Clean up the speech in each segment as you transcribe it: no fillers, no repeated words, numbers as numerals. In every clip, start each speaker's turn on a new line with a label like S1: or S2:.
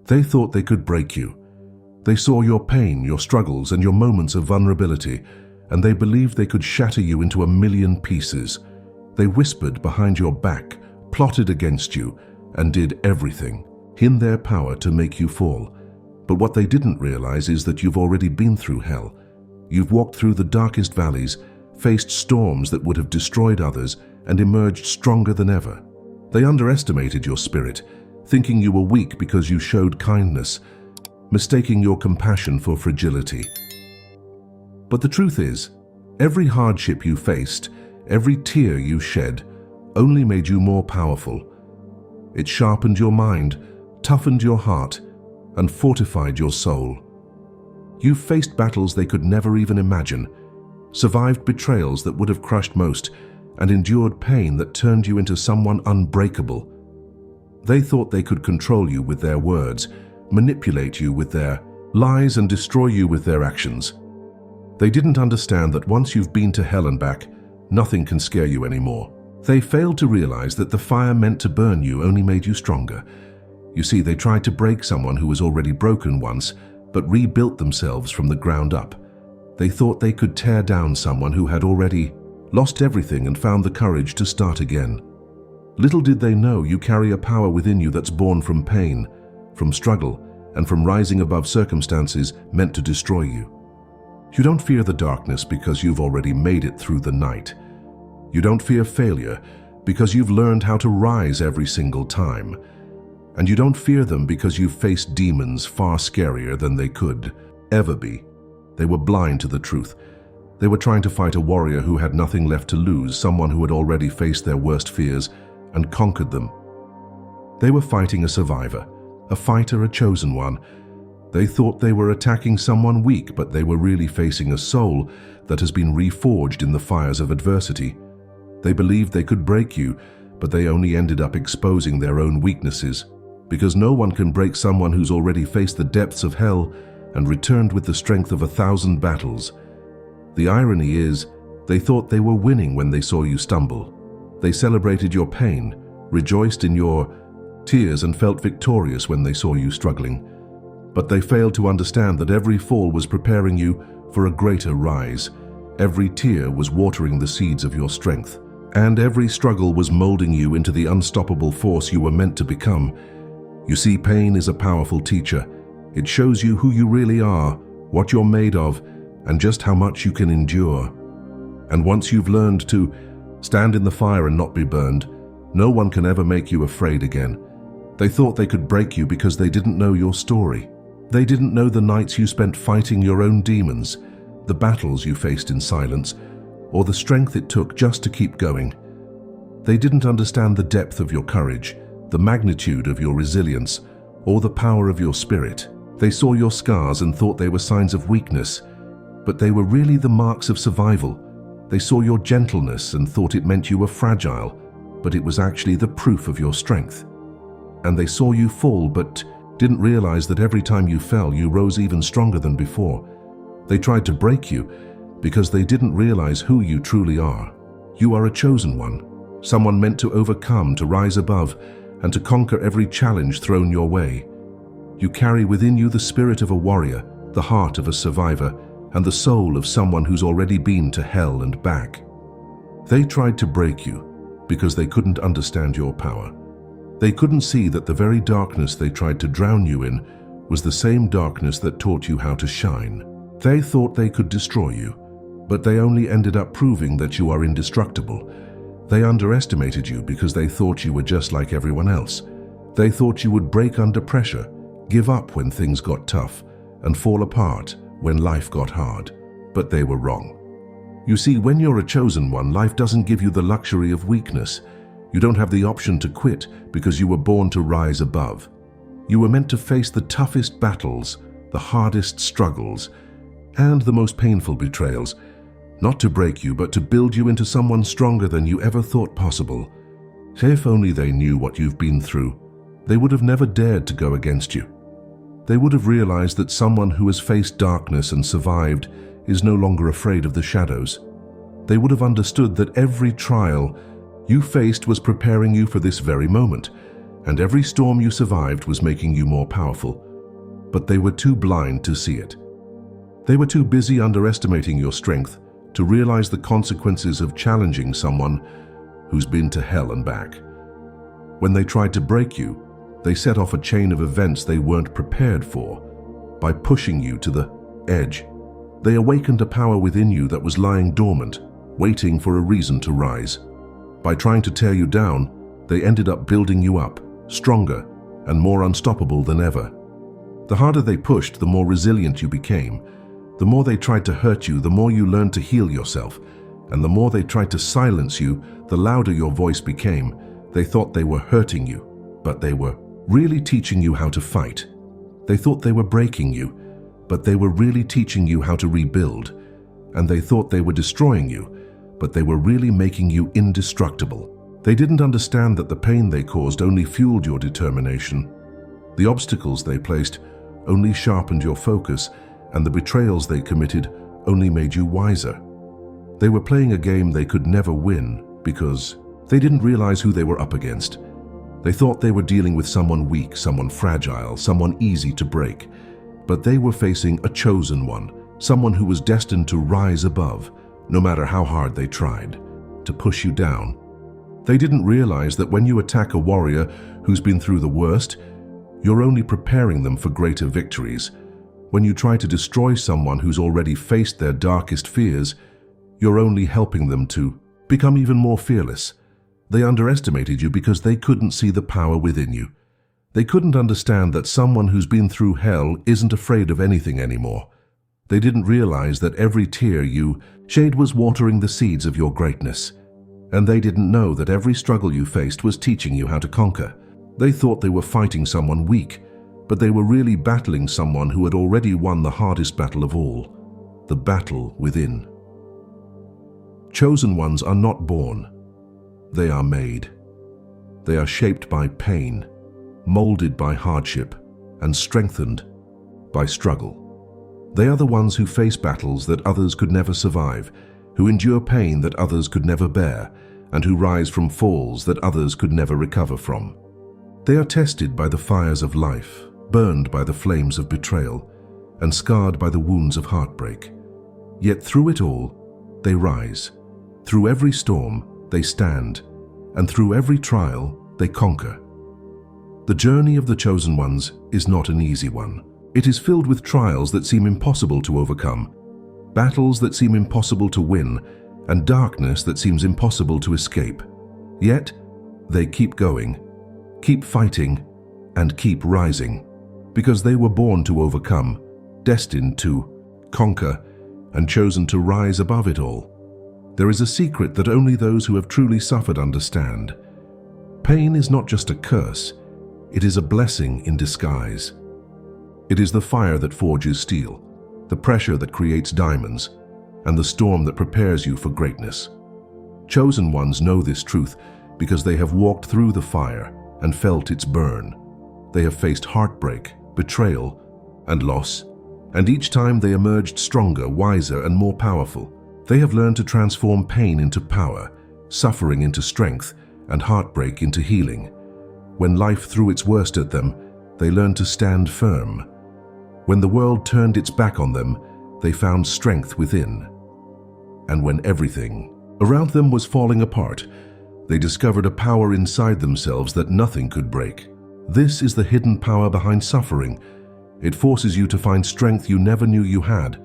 S1: They thought they could break you. They saw your pain, your struggles, and your moments of vulnerability, and they believed they could shatter you into a million pieces. They whispered behind your back, plotted against you, and did everything in their power to make you fall. But what they didn't realize is that you've already been through hell. You've walked through the darkest valleys, faced storms that would have destroyed others, and emerged stronger than ever. They underestimated your spirit, thinking you were weak because you showed kindness, mistaking your compassion for fragility. But the truth is, every hardship you faced, every tear you shed, only made you more powerful. It sharpened your mind, toughened your heart, and fortified your soul. You've faced battles they could never even imagine, survived betrayals that would have crushed most, and endured pain that turned you into someone unbreakable. They thought they could control you with their words, manipulate you with their lies, and destroy you with their actions. They didn't understand that once you've been to hell and back, nothing can scare you anymore. They failed to realize that the fire meant to burn you only made you stronger. You see, they tried to break someone who was already broken once, but rebuilt themselves from the ground up. They thought they could tear down someone who had already lost everything and found the courage to start again. Little did they know you carry a power within you that's born from pain, from struggle, and from rising above circumstances meant to destroy you. You don't fear the darkness because you've already made it through the night. You don't fear failure because you've learned how to rise every single time. And you don't fear them because you've faced demons far scarier than they could ever be. They were blind to the truth. They were trying to fight a warrior who had nothing left to lose, someone who had already faced their worst fears and conquered them. They were fighting a survivor, a fighter, a chosen one. They thought they were attacking someone weak, but they were really facing a soul that has been reforged in the fires of adversity. They believed they could break you, but they only ended up exposing their own weaknesses, because no one can break someone who's already faced the depths of hell and returned with the strength of 1,000 battles. The irony is, they thought they were winning when they saw you stumble. They celebrated your pain, rejoiced in your tears, and felt victorious when they saw you struggling. But they failed to understand that every fall was preparing you for a greater rise. Every tear was watering the seeds of your strength, and every struggle was molding you into the unstoppable force you were meant to become. You see, pain is a powerful teacher. It shows you who you really are, what you're made of, and just how much you can endure. And once you've learned to stand in the fire and not be burned, no one can ever make you afraid again. They thought they could break you because they didn't know your story. They didn't know the nights you spent fighting your own demons, the battles you faced in silence, or the strength it took just to keep going. They didn't understand the depth of your courage, the magnitude of your resilience, or the power of your spirit. They saw your scars and thought they were signs of weakness, but they were really the marks of survival. They saw your gentleness and thought it meant you were fragile, but it was actually the proof of your strength. And they saw you fall, but didn't realize that every time you fell, you rose even stronger than before. They tried to break you because they didn't realize who you truly are. You are a chosen one, someone meant to overcome, to rise above, and to conquer every challenge thrown your way. You carry within you the spirit of a warrior, the heart of a survivor, and the soul of someone who's already been to hell and back. They tried to break you because they couldn't understand your power. They couldn't see that the very darkness they tried to drown you in was the same darkness that taught you how to shine. They thought they could destroy you, but they only ended up proving that you are indestructible. They underestimated you because they thought you were just like everyone else. They thought you would break under pressure, give up when things got tough, and fall apart when life got hard. But they were wrong. You see, when you're a chosen one, life doesn't give you the luxury of weakness. You don't have the option to quit because you were born to rise above. You were meant to face the toughest battles, the hardest struggles, and the most painful betrayals, not to break you, but to build you into someone stronger than you ever thought possible. If only they knew what you've been through, they would have never dared to go against you. They would have realized that someone who has faced darkness and survived is no longer afraid of the shadows. They would have understood that every trial you faced was preparing you for this very moment, and every storm you survived was making you more powerful. But they were too blind to see it. They were too busy underestimating your strength to realize the consequences of challenging someone who's been to hell and back. When they tried to break you, they set off a chain of events they weren't prepared for. By pushing you to the edge, they awakened a power within you that was lying dormant, waiting for a reason to rise. By trying to tear you down, they ended up building you up, stronger and more unstoppable than ever. The harder they pushed, the more resilient you became. The more they tried to hurt you, the more you learned to heal yourself. And the more they tried to silence you, the louder your voice became. They thought they were hurting you, but they were really teaching you how to fight. They thought they were breaking you, but they were really teaching you how to rebuild. And they thought they were destroying you, but they were really making you indestructible. They didn't understand that the pain they caused only fueled your determination. The obstacles they placed only sharpened your focus, and the betrayals they committed only made you wiser. They were playing a game they could never win because they didn't realize who they were up against. They thought they were dealing with someone weak, someone fragile, someone easy to break. But they were facing a chosen one, someone who was destined to rise above, no matter how hard they tried, to push you down. They didn't realize that when you attack a warrior who's been through the worst, you're only preparing them for greater victories. When you try to destroy someone who's already faced their darkest fears, you're only helping them to become even more fearless. They underestimated you because they couldn't see the power within you. They couldn't understand that someone who's been through hell isn't afraid of anything anymore. They didn't realize that every tear you shed was watering the seeds of your greatness. And they didn't know that every struggle you faced was teaching you how to conquer. They thought they were fighting someone weak, but they were really battling someone who had already won the hardest battle of all, the battle within. Chosen ones are not born. They are made. They are shaped by pain, molded by hardship, and strengthened by struggle. They are the ones who face battles that others could never survive, who endure pain that others could never bear, and who rise from falls that others could never recover from. They are tested by the fires of life, burned by the flames of betrayal, and scarred by the wounds of heartbreak. Yet through it all, they rise. Through every storm, they stand, and through every trial, they conquer. The journey of the chosen ones is not an easy one. It is filled with trials that seem impossible to overcome, battles that seem impossible to win, and darkness that seems impossible to escape. Yet, they keep going, keep fighting, and keep rising, because they were born to overcome, destined to conquer, and chosen to rise above it all. There is a secret that only those who have truly suffered understand. Pain is not just a curse, it is a blessing in disguise. It is the fire that forges steel, the pressure that creates diamonds, and the storm that prepares you for greatness. Chosen ones know this truth because they have walked through the fire and felt its burn. They have faced heartbreak, betrayal, and loss, and each time they emerged stronger, wiser, and more powerful. They have learned to transform pain into power, suffering into strength, and heartbreak into healing. When life threw its worst at them, they learned to stand firm. When the world turned its back on them, they found strength within. And when everything around them was falling apart, they discovered a power inside themselves that nothing could break. This is the hidden power behind suffering. It forces you to find strength you never knew you had.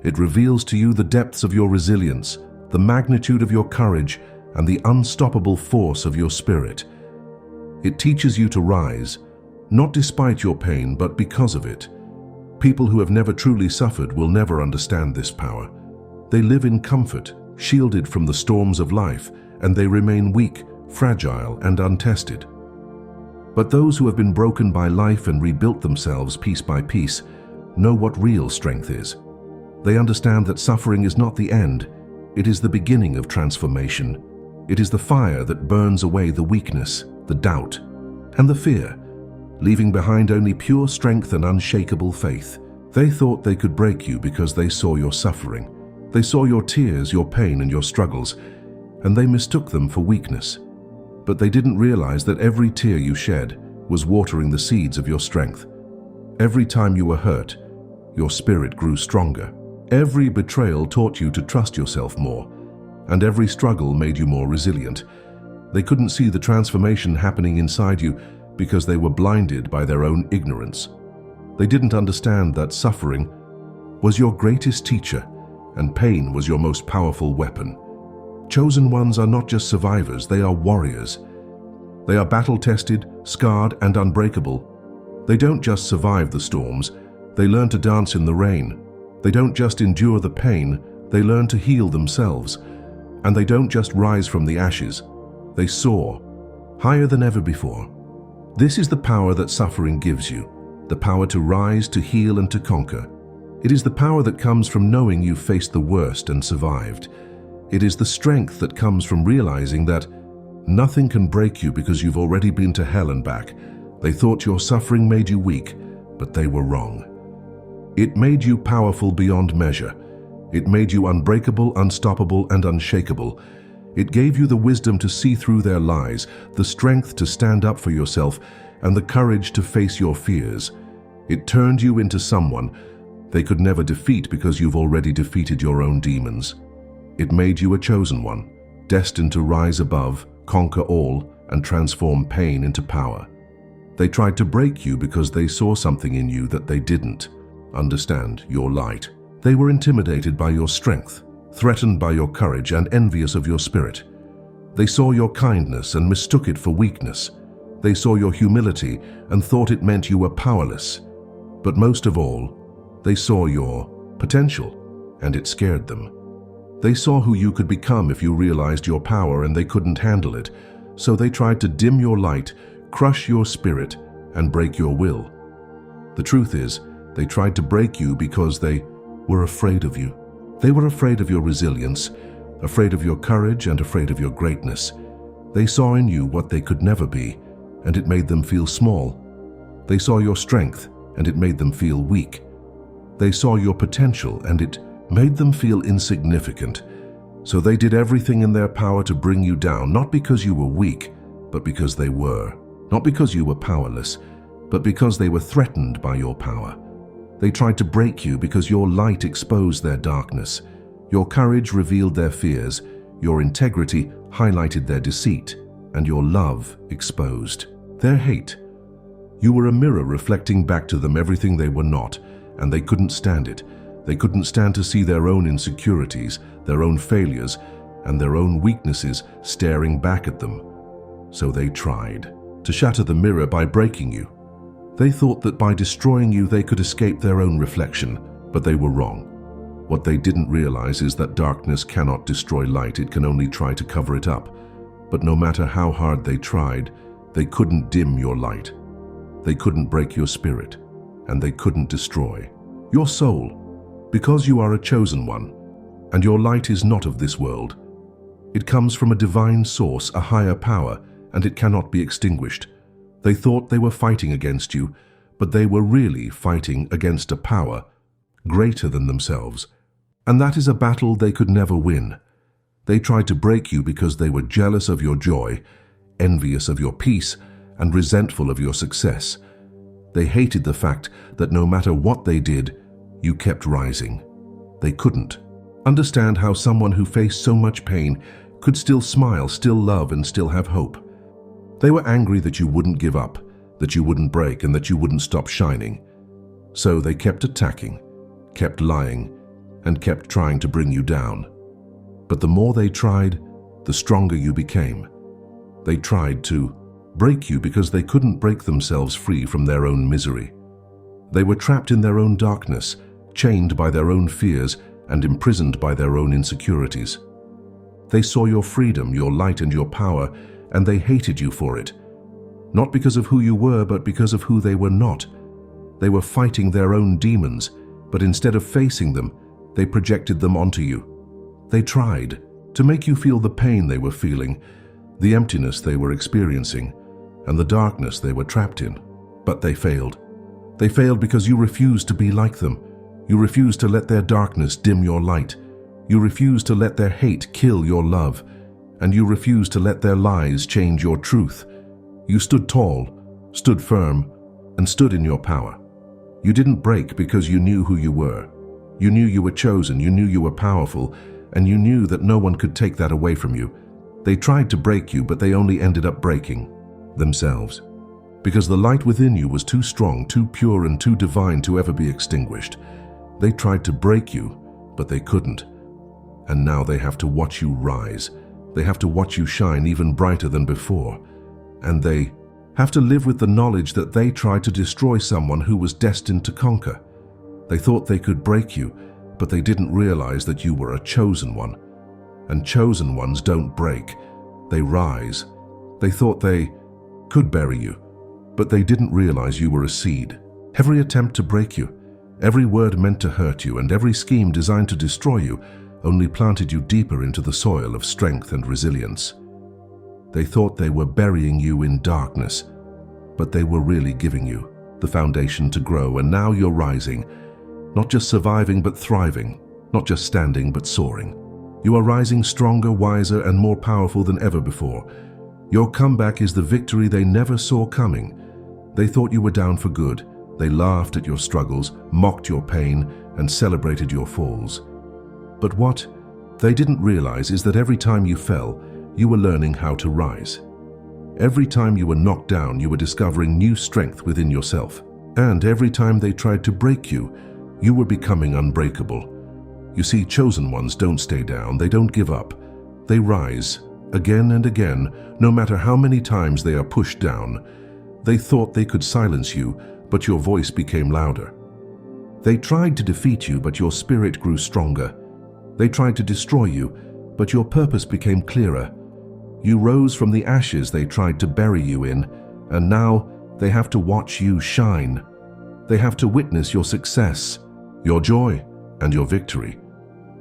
S1: It reveals to you the depths of your resilience, the magnitude of your courage, and the unstoppable force of your spirit. It teaches you to rise, not despite your pain, but because of it. People who have never truly suffered will never understand this power. They live in comfort, shielded from the storms of life, and they remain weak, fragile, and untested. But those who have been broken by life and rebuilt themselves piece by piece know what real strength is. They understand that suffering is not the end, it is the beginning of transformation. It is the fire that burns away the weakness, the doubt, and the fear, leaving behind only pure strength and unshakable faith. They thought they could break you because they saw your suffering. They saw your tears, your pain, and your struggles, and they mistook them for weakness. But they didn't realize that every tear you shed, was watering the seeds of your strength. Every time you were hurt, your spirit grew stronger. Every betrayal taught you to trust yourself more, and every struggle made you more resilient. They couldn't see the transformation happening inside you because they were blinded by their own ignorance. They didn't understand that suffering was your greatest teacher and pain was your most powerful weapon. Chosen ones are not just survivors, they are warriors. They are battle-tested, scarred, and unbreakable. They don't just survive the storms, they learn to dance in the rain. They don't just endure the pain, they learn to heal themselves. And they don't just rise from the ashes, they soar, higher than ever before. This is the power that suffering gives you, the power to rise, to heal, and to conquer. It is the power that comes from knowing you've faced the worst and survived. It is the strength that comes from realizing that nothing can break you because you've already been to hell and back. They thought your suffering made you weak, but they were wrong. It made you powerful beyond measure. It made you unbreakable, unstoppable, and unshakable. It gave you the wisdom to see through their lies, the strength to stand up for yourself, and the courage to face your fears. It turned you into someone they could never defeat because you've already defeated your own demons. It made you a chosen one, destined to rise above, conquer all, and transform pain into power. They tried to break you because they saw something in you that they didn't understand, your light. They were intimidated by your strength, threatened by your courage, and envious of your spirit. They saw your kindness and mistook it for weakness. They saw your humility and thought it meant you were powerless. But most of all, they saw your potential, and it scared them. They saw who you could become if you realized your power, and they couldn't handle it. So they tried to dim your light, crush your spirit, and break your will. The truth is, they tried to break you because they were afraid of you. They were afraid of your resilience, afraid of your courage, and afraid of your greatness. They saw in you what they could never be, and it made them feel small. They saw your strength, and it made them feel weak. They saw your potential, and it made them feel insignificant. So they did everything in their power to bring you down, not because you were weak, but because they were. Not because you were powerless, but because they were threatened by your power. They tried to break you because your light exposed their darkness. Your courage revealed their fears, your integrity highlighted their deceit, and your love exposed their hate. You were a mirror reflecting back to them everything they were not, and they couldn't stand it. They couldn't stand to see their own insecurities, their own failures, and their own weaknesses staring back at them. So they tried to shatter the mirror by breaking you. They thought that by destroying you they could escape their own reflection, but they were wrong. What they didn't realize is that darkness cannot destroy light, it can only try to cover it up. But no matter how hard they tried, they couldn't dim your light. They couldn't break your spirit, and they couldn't destroy your soul, because you are a chosen one, and your light is not of this world. It comes from a divine source, a higher power, and it cannot be extinguished. They thought they were fighting against you, but they were really fighting against a power greater than themselves. And that is a battle they could never win. They tried to break you because they were jealous of your joy, envious of your peace, and resentful of your success. They hated the fact that no matter what they did, you kept rising. They couldn't understand how someone who faced so much pain could still smile, still love, and still have hope. They were angry that you wouldn't give up, that you wouldn't break, and that you wouldn't stop shining. So they kept attacking, kept lying, and kept trying to bring you down. But the more they tried, the stronger you became. They tried to break you because they couldn't break themselves free from their own misery. They were trapped in their own darkness, chained by their own fears, and imprisoned by their own insecurities. They saw your freedom, your light, and your power, and they hated you for it. Not because of who you were, but because of who they were not. They were fighting their own demons, but instead of facing them, they projected them onto you. They tried to make you feel the pain they were feeling, the emptiness they were experiencing, and the darkness they were trapped in. But they failed. They failed because you refused to be like them. You refused to let their darkness dim your light. You refused to let their hate kill your love. And you refused to let their lies change your truth. You stood tall, stood firm, and stood in your power. You didn't break because you knew who you were. You knew you were chosen, you knew you were powerful, and you knew that no one could take that away from you. They tried to break you, but they only ended up breaking themselves. Because the light within you was too strong, too pure, and too divine to ever be extinguished. They tried to break you, but they couldn't. And now they have to watch you rise. They have to watch you shine even brighter than before. And they have to live with the knowledge that they tried to destroy someone who was destined to conquer. They thought they could break you, but they didn't realize that you were a chosen one. And chosen ones don't break. They rise. They thought they could bury you, but they didn't realize you were a seed. Every attempt to break you, every word meant to hurt you, and every scheme designed to destroy you only planted you deeper into the soil of strength and resilience. They thought they were burying you in darkness, but they were really giving you the foundation to grow, and now you're rising, not just surviving but thriving, not just standing but soaring. You are rising stronger, wiser, and more powerful than ever before. Your comeback is the victory they never saw coming. They thought you were down for good. They laughed at your struggles, mocked your pain, and celebrated your falls. But what they didn't realize is that every time you fell, you were learning how to rise. Every time you were knocked down, you were discovering new strength within yourself. And every time they tried to break you, you were becoming unbreakable. You see, chosen ones don't stay down, they don't give up. They rise, again and again, no matter how many times they are pushed down. They thought they could silence you, but your voice became louder. They tried to defeat you, but your spirit grew stronger. They tried to destroy you, but your purpose became clearer. You rose from the ashes they tried to bury you in, and now they have to watch you shine. They have to witness your success, your joy, and your victory.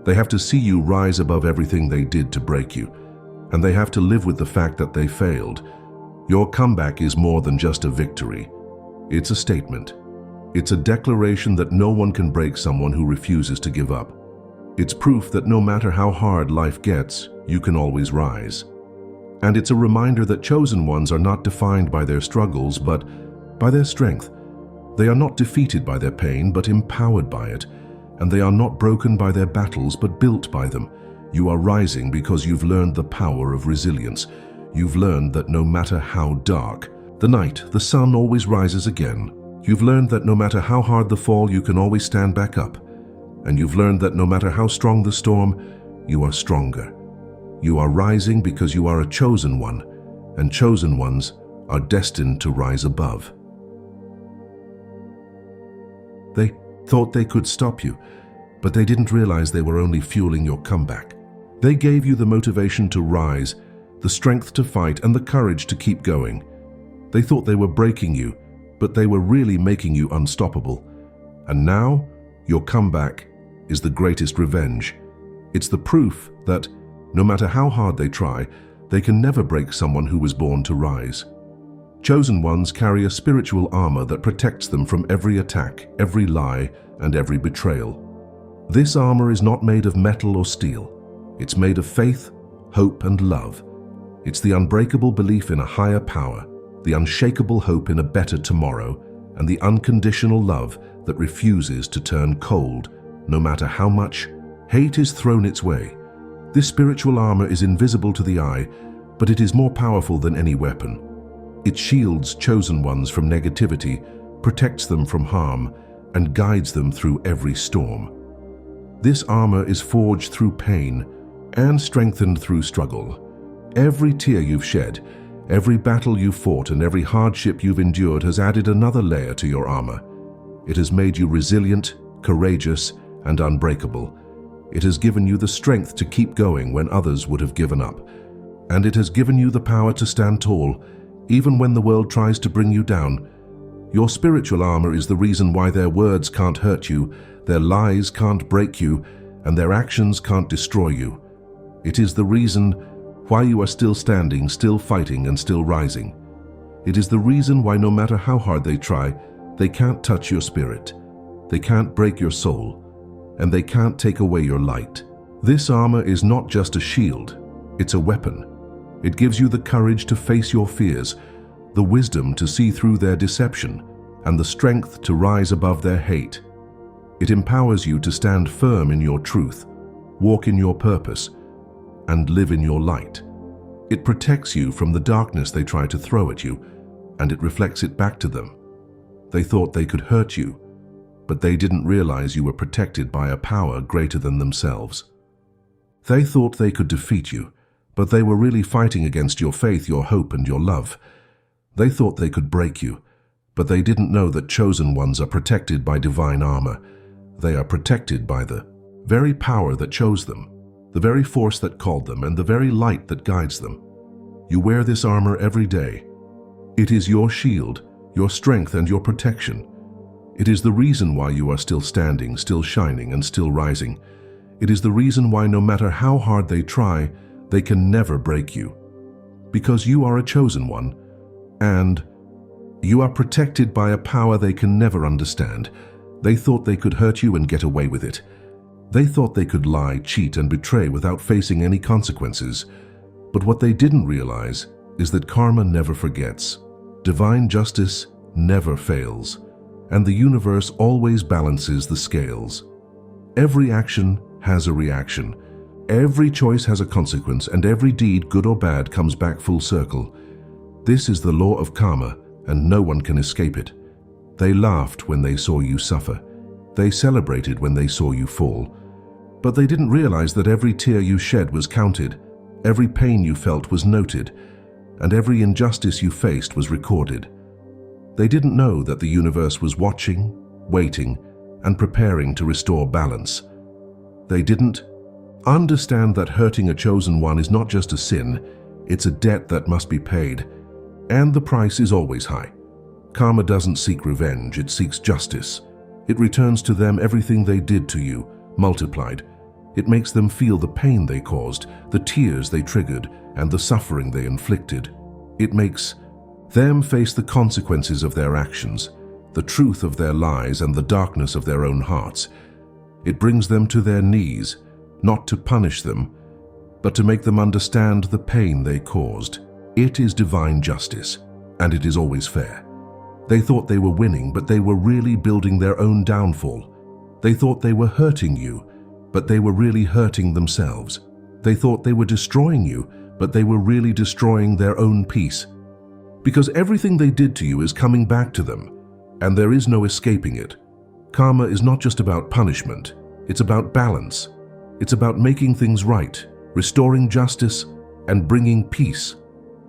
S1: They have to see you rise above everything they did to break you, and they have to live with the fact that they failed. Your comeback is more than just a victory. It's a statement. It's a declaration that no one can break someone who refuses to give up. It's proof that no matter how hard life gets, you can always rise. And it's a reminder that chosen ones are not defined by their struggles, but by their strength. They are not defeated by their pain, but empowered by it. And they are not broken by their battles, but built by them. You are rising because you've learned the power of resilience. You've learned that no matter how dark the night, the sun always rises again. You've learned that no matter how hard the fall, you can always stand back up. And you've learned that no matter how strong the storm, you are stronger. You are rising because you are a chosen one, and chosen ones are destined to rise above. They thought they could stop you, but they didn't realize they were only fueling your comeback. They gave you the motivation to rise, the strength to fight, and the courage to keep going. They thought they were breaking you, but they were really making you unstoppable. And now, your comeback is the greatest revenge. It's the proof that, no matter how hard they try, they can never break someone who was born to rise. Chosen ones carry a spiritual armor that protects them from every attack, every lie, and every betrayal. This armor is not made of metal or steel. It's made of faith, hope, and love. It's the unbreakable belief in a higher power, the unshakable hope in a better tomorrow, and the unconditional love that refuses to turn cold, no matter how much hate is thrown its way. This spiritual armor is invisible to the eye, but it is more powerful than any weapon. It shields chosen ones from negativity, protects them from harm, and guides them through every storm. This armor is forged through pain and strengthened through struggle. Every tear you've shed, every battle you've fought, and every hardship you've endured has added another layer to your armor. It has made you resilient, courageous, and unbreakable. It has given you the strength to keep going when others would have given up. And it has given you the power to stand tall, even when the world tries to bring you down. Your spiritual armor is the reason why their words can't hurt you, their lies can't break you, and their actions can't destroy you. It is the reason why you are still standing, still fighting, and still rising. It is the reason why no matter how hard they try, they can't touch your spirit. They can't break your soul, and they can't take away your light. This armor is not just a shield, it's a weapon. It gives you the courage to face your fears, the wisdom to see through their deception, and the strength to rise above their hate. It empowers you to stand firm in your truth, walk in your purpose, and live in your light. It protects you from the darkness they try to throw at you, and it reflects it back to them. They thought they could hurt you, but they didn't realize you were protected by a power greater than themselves. They thought they could defeat you, but they were really fighting against your faith, your hope, and your love. They thought they could break you, but they didn't know that chosen ones are protected by divine armor. They are protected by the very power that chose them, the very force that called them, and the very light that guides them. You wear this armor every day. It is your shield, your strength, and your protection. It is the reason why you are still standing, still shining, and still rising. It is the reason why no matter how hard they try, they can never break you. Because you are a chosen one, and you are protected by a power they can never understand. They thought they could hurt you and get away with it. They thought they could lie, cheat, and betray without facing any consequences. But what they didn't realize is that karma never forgets. Divine justice never fails, and the universe always balances the scales. Every action has a reaction. Every choice has a consequence, and every deed, good or bad, comes back full circle. This is the law of karma, and no one can escape it. They laughed when they saw you suffer. They celebrated when they saw you fall. But they didn't realize that every tear you shed was counted, every pain you felt was noted, and every injustice you faced was recorded. They didn't know that the universe was watching, waiting, and preparing to restore balance. They didn't understand that hurting a chosen one is not just a sin, it's a debt that must be paid, and the price is always high. Karma doesn't seek revenge, it seeks justice. It returns to them everything they did to you, multiplied. It makes them feel the pain they caused, the tears they triggered, and the suffering they inflicted. It makes them face the consequences of their actions, the truth of their lies, and the darkness of their own hearts. It brings them to their knees, not to punish them, but to make them understand the pain they caused. It is divine justice, and it is always fair. They thought they were winning, but they were really building their own downfall. They thought they were hurting you, but they were really hurting themselves. They thought they were destroying you, but they were really destroying their own peace. Because everything they did to you is coming back to them, and there is no escaping it. Karma is not just about punishment, it's about balance. It's about making things right, restoring justice, and bringing peace.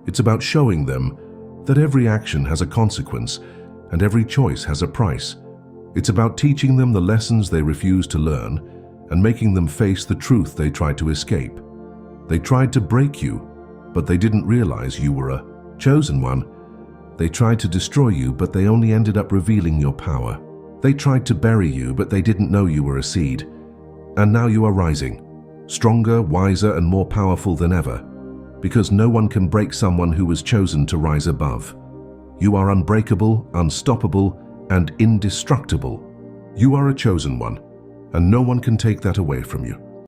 S1: It's about showing them that every action has a consequence and every choice has a price. It's about teaching them the lessons they refuse to learn and making them face the truth they tried to escape. They tried to break you, but they didn't realize you were a chosen one. They tried to destroy you, but they only ended up revealing your power. They tried to bury you, but they didn't know you were a seed. And now you are rising, stronger, wiser, and more powerful than ever, because no one can break someone who was chosen to rise above. You are unbreakable, unstoppable, and indestructible. You are a chosen one, and no one can take that away from you.